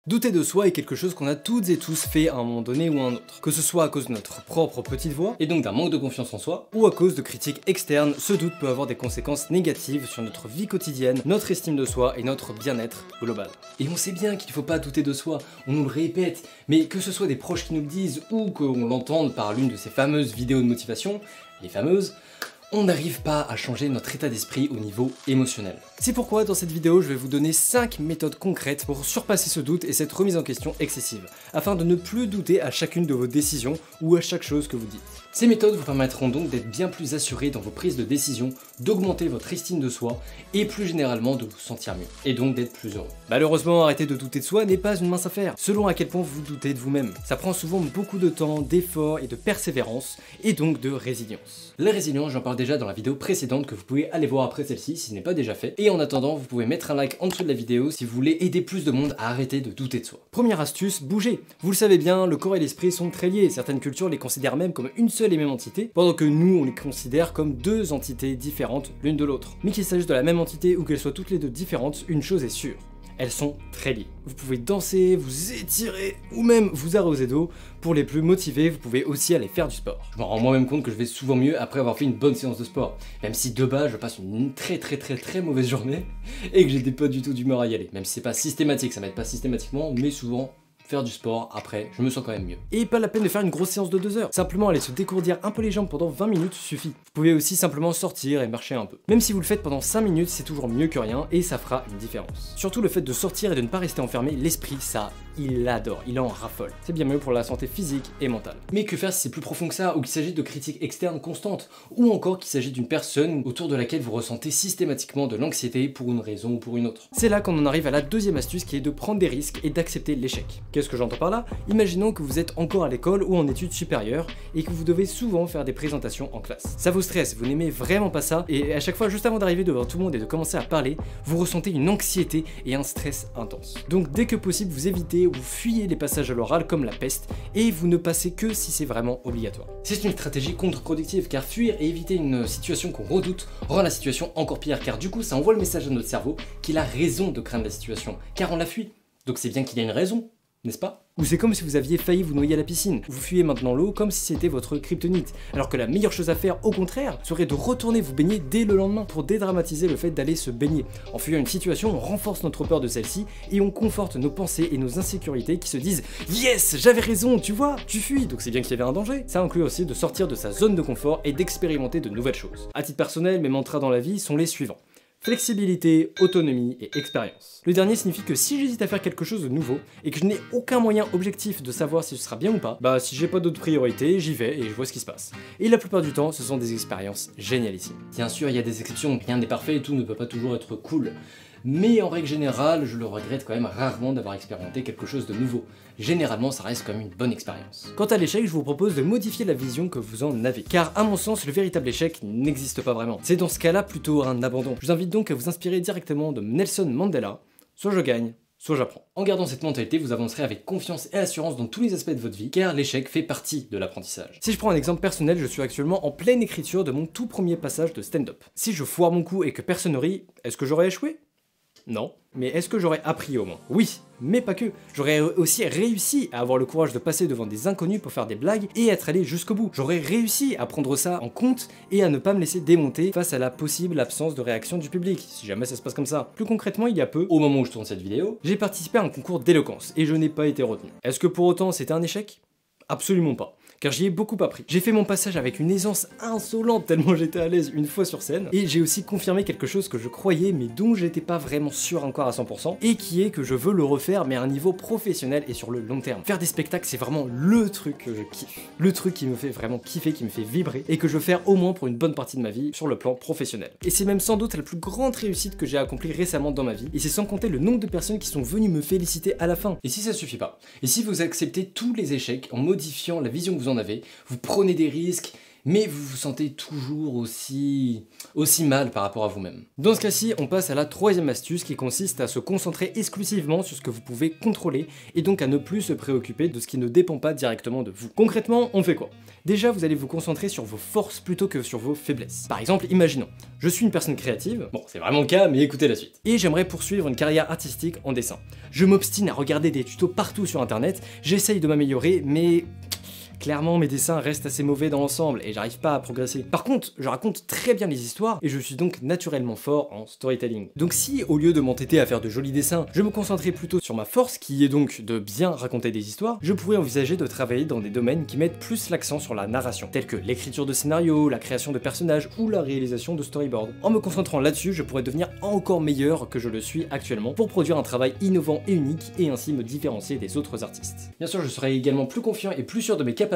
Douter de soi est quelque chose qu'on a toutes et tous fait à un moment donné ou à un autre. Que ce soit à cause de notre propre petite voix, et donc d'un manque de confiance en soi, ou à cause de critiques externes, ce doute peut avoir des conséquences négatives sur notre vie quotidienne, notre estime de soi et notre bien-être global. Et on sait bien qu'il ne faut pas douter de soi, on nous le répète, mais que ce soit des proches qui nous le disent ou qu'on l'entende par l'une de ces fameuses vidéos de motivation, les fameuses, on n'arrive pas à changer notre état d'esprit au niveau émotionnel. C'est pourquoi dans cette vidéo je vais vous donner 5 méthodes concrètes pour surpasser ce doute et cette remise en question excessive, afin de ne plus douter à chacune de vos décisions ou à chaque chose que vous dites. Ces méthodes vous permettront donc d'être bien plus assuré dans vos prises de décision, d'augmenter votre estime de soi et plus généralement de vous sentir mieux, et donc d'être plus heureux. Malheureusement, arrêter de douter de soi n'est pas une mince affaire, selon à quel point vous doutez de vous-même. Ça prend souvent beaucoup de temps, d'efforts et de persévérance, et donc de résilience. La résilience, j'en parle déjà dans la vidéo précédente que vous pouvez aller voir après celle-ci si ce n'est pas déjà fait, et en attendant, vous pouvez mettre un like en dessous de la vidéo si vous voulez aider plus de monde à arrêter de douter de soi. Première astuce, bougez. Vous le savez bien, le corps et l'esprit sont très liés, certaines cultures les considèrent même comme une seule et même entité, pendant que nous on les considère comme deux entités différentes l'une de l'autre. Mais qu'il s'agisse de la même entité ou qu'elles soient toutes les deux différentes, une chose est sûre. Elles sont très liées. Vous pouvez danser, vous étirer ou même vous arroser d'eau. Pour les plus motivés, vous pouvez aussi aller faire du sport. Je me rends moi-même compte que je vais souvent mieux après avoir fait une bonne séance de sport. Même si de base je passe une très mauvaise journée et que j'étais pas du tout d'humeur à y aller. Même si c'est pas systématique, ça m'aide pas systématiquement, mais souvent faire du sport, après, je me sens quand même mieux. Et pas la peine de faire une grosse séance de 2 heures. Simplement aller se décourdir un peu les jambes pendant 20 minutes suffit. Vous pouvez aussi simplement sortir et marcher un peu. Même si vous le faites pendant 5 minutes, c'est toujours mieux que rien et ça fera une différence. Surtout le fait de sortir et de ne pas rester enfermé, l'esprit, ça, il l'adore, il en raffole. C'est bien mieux pour la santé physique et mentale. Mais que faire si c'est plus profond que ça, ou qu'il s'agit de critiques externes constantes, ou encore qu'il s'agit d'une personne autour de laquelle vous ressentez systématiquement de l'anxiété pour une raison ou pour une autre. C'est là qu'on en arrive à la deuxième astuce qui est de prendre des risques et d'accepter l'échec. Qu'est-ce que j'entends par là? Imaginons que vous êtes encore à l'école ou en études supérieures et que vous devez souvent faire des présentations en classe. Ça vous stresse, vous n'aimez vraiment pas ça et à chaque fois juste avant d'arriver devant tout le monde et de commencer à parler, vous ressentez une anxiété et un stress intense. Donc dès que possible, vous évitez ou vous fuyez les passages à l'oral comme la peste et vous ne passez que si c'est vraiment obligatoire. C'est une stratégie contre-productive car fuir et éviter une situation qu'on redoute rend la situation encore pire car du coup ça envoie le message à notre cerveau qu'il a raison de craindre la situation car on la fuit. Donc c'est bien qu'il y a une raison, n'est-ce pas? Ou c'est comme si vous aviez failli vous noyer à la piscine. Vous fuyez maintenant l'eau comme si c'était votre kryptonite. Alors que la meilleure chose à faire, au contraire, serait de retourner vous baigner dès le lendemain pour dédramatiser le fait d'aller se baigner. En fuyant une situation, on renforce notre peur de celle-ci et on conforte nos pensées et nos insécurités qui se disent « Yes, j'avais raison, tu vois, tu fuis, donc c'est bien qu'il y avait un danger ». Ça inclut aussi de sortir de sa zone de confort et d'expérimenter de nouvelles choses. À titre personnel, mes mantras dans la vie sont les suivants. Flexibilité, autonomie et expérience. Le dernier signifie que si j'hésite à faire quelque chose de nouveau et que je n'ai aucun moyen objectif de savoir si ce sera bien ou pas, bah si j'ai pas d'autres priorités, j'y vais et je vois ce qui se passe. Et la plupart du temps, ce sont des expériences génialissimes. Bien sûr, il y a des exceptions, rien n'est parfait et tout ne peut pas toujours être cool. Mais en règle générale, je le regrette quand même rarement d'avoir expérimenté quelque chose de nouveau. Généralement, ça reste quand même une bonne expérience. Quant à l'échec, je vous propose de modifier la vision que vous en avez. Car à mon sens, le véritable échec n'existe pas vraiment. C'est dans ce cas-là plutôt un abandon. Je vous invite donc à vous inspirer directement de Nelson Mandela. Soit je gagne, soit j'apprends. En gardant cette mentalité, vous avancerez avec confiance et assurance dans tous les aspects de votre vie, car l'échec fait partie de l'apprentissage. Si je prends un exemple personnel, je suis actuellement en pleine écriture de mon tout premier passage de stand-up. Si je foire mon coup et que personne ne rit, est-ce que j'aurais échoué? Non. Mais est-ce que j'aurais appris au moins? Oui, mais pas que. J'aurais aussi réussi à avoir le courage de passer devant des inconnus pour faire des blagues et être allé jusqu'au bout. J'aurais réussi à prendre ça en compte et à ne pas me laisser démonter face à la possible absence de réaction du public, si jamais ça se passe comme ça. Plus concrètement, il y a peu, au moment où je tourne cette vidéo, j'ai participé à un concours d'éloquence et je n'ai pas été retenu. Est-ce que pour autant c'était un échec? Absolument pas. Car j'y ai beaucoup appris. J'ai fait mon passage avec une aisance insolente tellement j'étais à l'aise une fois sur scène, et j'ai aussi confirmé quelque chose que je croyais mais dont j'étais pas vraiment sûr encore à 100%, et qui est que je veux le refaire mais à un niveau professionnel et sur le long terme. Faire des spectacles c'est vraiment le truc que je kiffe. Le truc qui me fait vraiment kiffer, qui me fait vibrer, et que je veux faire au moins pour une bonne partie de ma vie sur le plan professionnel. Et c'est même sans doute la plus grande réussite que j'ai accomplie récemment dans ma vie, et c'est sans compter le nombre de personnes qui sont venues me féliciter à la fin. Et si ça suffit pas, et si vous acceptez tous les échecs en modifiant la vision que vous en avez, vous prenez des risques mais vous vous sentez toujours aussi mal par rapport à vous-même. Dans ce cas-ci, on passe à la troisième astuce qui consiste à se concentrer exclusivement sur ce que vous pouvez contrôler et donc à ne plus se préoccuper de ce qui ne dépend pas directement de vous. Concrètement, on fait quoi? Déjà, vous allez vous concentrer sur vos forces plutôt que sur vos faiblesses. Par exemple, imaginons, je suis une personne créative, bon c'est vraiment le cas, mais écoutez la suite, et j'aimerais poursuivre une carrière artistique en dessin. Je m'obstine à regarder des tutos partout sur internet, j'essaye de m'améliorer, mais clairement, mes dessins restent assez mauvais dans l'ensemble et j'arrive pas à progresser. Par contre, je raconte très bien les histoires et je suis donc naturellement fort en storytelling. Donc si, au lieu de m'entêter à faire de jolis dessins, je me concentrais plutôt sur ma force, qui est donc de bien raconter des histoires, je pourrais envisager de travailler dans des domaines qui mettent plus l'accent sur la narration, tels que l'écriture de scénarios, la création de personnages ou la réalisation de storyboards. En me concentrant là-dessus, je pourrais devenir encore meilleur que je le suis actuellement pour produire un travail innovant et unique et ainsi me différencier des autres artistes. Bien sûr, je serai également plus confiant et plus sûr de mes capacités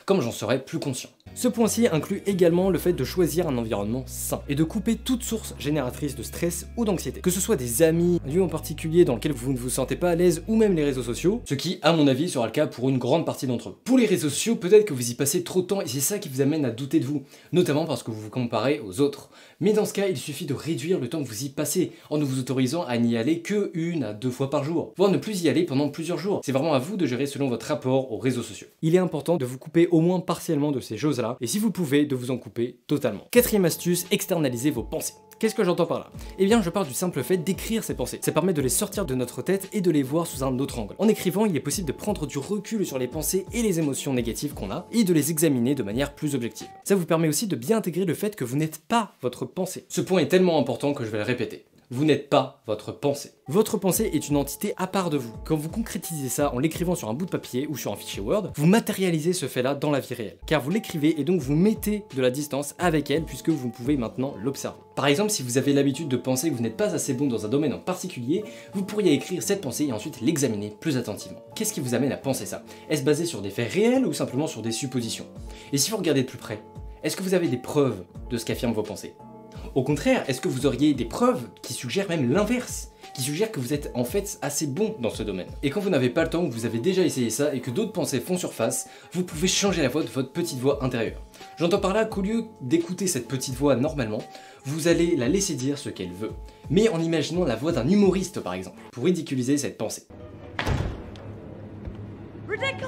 comme j'en serais plus conscient. Ce point-ci inclut également le fait de choisir un environnement sain et de couper toute source génératrice de stress ou d'anxiété. Que ce soit des amis, un lieu en particulier dans lequel vous ne vous sentez pas à l'aise ou même les réseaux sociaux, ce qui à mon avis sera le cas pour une grande partie d'entre eux. Pour les réseaux sociaux, peut-être que vous y passez trop de temps et c'est ça qui vous amène à douter de vous, notamment parce que vous vous comparez aux autres. Mais dans ce cas, il suffit de réduire le temps que vous y passez en ne vous autorisant à n'y aller que 1 à 2 fois par jour, voire ne plus y aller pendant plusieurs jours. C'est vraiment à vous de gérer selon votre rapport aux réseaux sociaux. Il est important de vous couper au moins partiellement de ces choses-là, et si vous pouvez, de vous en couper totalement. Quatrième astuce, externaliser vos pensées. Qu'est-ce que j'entends par là? Eh bien, je parle du simple fait d'écrire ses pensées. Ça permet de les sortir de notre tête et de les voir sous un autre angle. En écrivant, il est possible de prendre du recul sur les pensées et les émotions négatives qu'on a, et de les examiner de manière plus objective. Ça vous permet aussi de bien intégrer le fait que vous n'êtes pas votre pensée. Ce point est tellement important que je vais le répéter. Vous n'êtes pas votre pensée. Votre pensée est une entité à part de vous. Quand vous concrétisez ça en l'écrivant sur un bout de papier ou sur un fichier Word, vous matérialisez ce fait-là dans la vie réelle. Car vous l'écrivez et donc vous mettez de la distance avec elle puisque vous pouvez maintenant l'observer. Par exemple, si vous avez l'habitude de penser que vous n'êtes pas assez bon dans un domaine en particulier, vous pourriez écrire cette pensée et ensuite l'examiner plus attentivement. Qu'est-ce qui vous amène à penser ça? Est-ce basé sur des faits réels ou simplement sur des suppositions? Et si vous regardez de plus près, est-ce que vous avez des preuves de ce qu'affirment vos pensées? Au contraire, est-ce que vous auriez des preuves qui suggèrent même l'inverse, qui suggèrent que vous êtes en fait assez bon dans ce domaine? Et quand vous n'avez pas le temps ou que vous avez déjà essayé ça et que d'autres pensées font surface, vous pouvez changer la voix de votre petite voix intérieure. J'entends par là qu'au lieu d'écouter cette petite voix normalement, vous allez la laisser dire ce qu'elle veut, mais en imaginant la voix d'un humoriste par exemple, pour ridiculiser cette pensée. Ridiculous!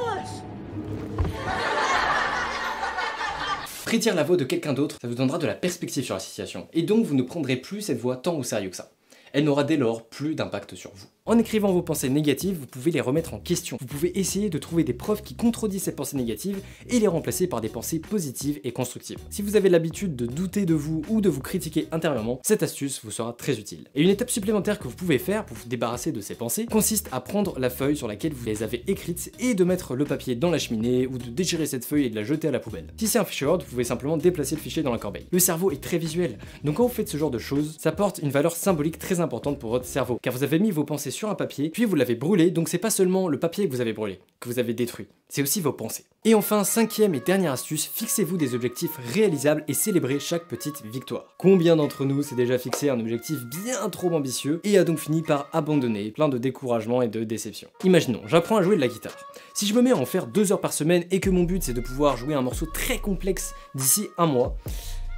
Prédire la voix de quelqu'un d'autre, ça vous donnera de la perspective sur la situation, et donc vous ne prendrez plus cette voix tant au sérieux que ça. Elle n'aura dès lors plus d'impact sur vous. En écrivant vos pensées négatives, vous pouvez les remettre en question. Vous pouvez essayer de trouver des preuves qui contredisent ces pensées négatives et les remplacer par des pensées positives et constructives. Si vous avez l'habitude de douter de vous ou de vous critiquer intérieurement, cette astuce vous sera très utile. Et une étape supplémentaire que vous pouvez faire pour vous débarrasser de ces pensées consiste à prendre la feuille sur laquelle vous les avez écrites et de mettre le papier dans la cheminée ou de déchirer cette feuille et de la jeter à la poubelle. Si c'est un fichier Word, vous pouvez simplement déplacer le fichier dans la corbeille. Le cerveau est très visuel, donc quand vous faites ce genre de choses, ça porte une valeur symbolique très importante pour votre cerveau, car vous avez mis vos pensées sur un papier, puis vous l'avez brûlé, donc c'est pas seulement le papier que vous avez brûlé, que vous avez détruit, c'est aussi vos pensées. Et enfin, cinquième et dernière astuce, fixez-vous des objectifs réalisables et célébrez chaque petite victoire. Combien d'entre nous s'est déjà fixé un objectif bien trop ambitieux et a donc fini par abandonner, plein de découragement et de déception? Imaginons, j'apprends à jouer de la guitare. Si je me mets à en faire 2 heures par semaine et que mon but c'est de pouvoir jouer un morceau très complexe d'ici 1 mois,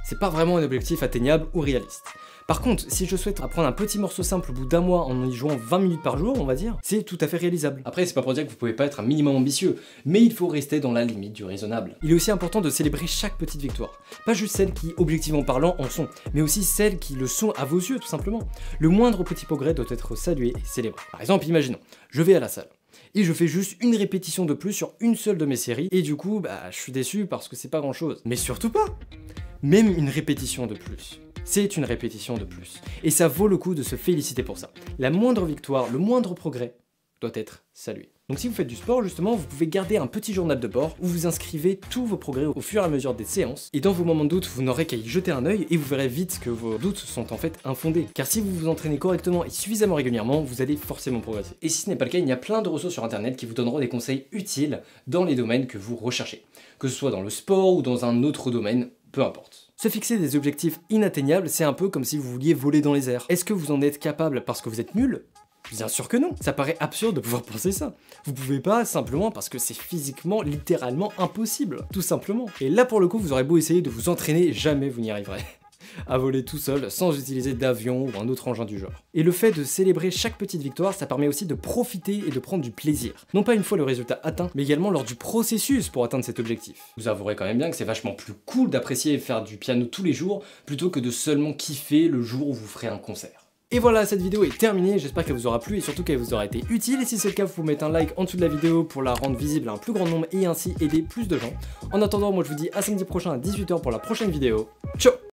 c'est pas vraiment un objectif atteignable ou réaliste. Par contre, si je souhaite apprendre un petit morceau simple au bout d'1 mois en y jouant 20 minutes par jour, on va dire, c'est tout à fait réalisable. Après, c'est pas pour dire que vous pouvez pas être un minimum ambitieux, mais il faut rester dans la limite du raisonnable. Il est aussi important de célébrer chaque petite victoire. Pas juste celles qui, objectivement parlant, en sont, mais aussi celles qui le sont à vos yeux, tout simplement. Le moindre petit progrès doit être salué et célébré. Par exemple, imaginons, je vais à la salle. Et je fais juste une répétition de plus sur une seule de mes séries, et du coup, je suis déçu parce que c'est pas grand chose. Mais surtout pas! Même une répétition de plus. C'est une répétition de plus. Et ça vaut le coup de se féliciter pour ça. La moindre victoire, le moindre progrès doit être salué. Donc si vous faites du sport justement, vous pouvez garder un petit journal de bord où vous inscrivez tous vos progrès au fur et à mesure des séances. Et dans vos moments de doute, vous n'aurez qu'à y jeter un œil et vous verrez vite que vos doutes sont en fait infondés. Car si vous vous entraînez correctement et suffisamment régulièrement, vous allez forcément progresser. Et si ce n'est pas le cas, il y a plein de ressources sur internet qui vous donneront des conseils utiles dans les domaines que vous recherchez. Que ce soit dans le sport ou dans un autre domaine, peu importe. Se fixer des objectifs inatteignables, c'est un peu comme si vous vouliez voler dans les airs. Est-ce que vous en êtes capable parce que vous êtes nul ? Bien sûr que non, ça paraît absurde de pouvoir penser ça. Vous pouvez pas simplement parce que c'est physiquement, littéralement impossible, tout simplement. Et là pour le coup, vous aurez beau essayer de vous entraîner, jamais vous n'y arriverez. À voler tout seul sans utiliser d'avion ou un autre engin du genre. Et le fait de célébrer chaque petite victoire, ça permet aussi de profiter et de prendre du plaisir. Non pas une fois le résultat atteint, mais également lors du processus pour atteindre cet objectif. Vous avouerez quand même bien que c'est vachement plus cool d'apprécier et faire du piano tous les jours, plutôt que de seulement kiffer le jour où vous ferez un concert. Et voilà, cette vidéo est terminée, j'espère qu'elle vous aura plu et surtout qu'elle vous aura été utile. Et si c'est le cas, vous pouvez mettre un like en dessous de la vidéo pour la rendre visible à un plus grand nombre et ainsi aider plus de gens. En attendant, moi je vous dis à samedi prochain à 18 h pour la prochaine vidéo. Ciao!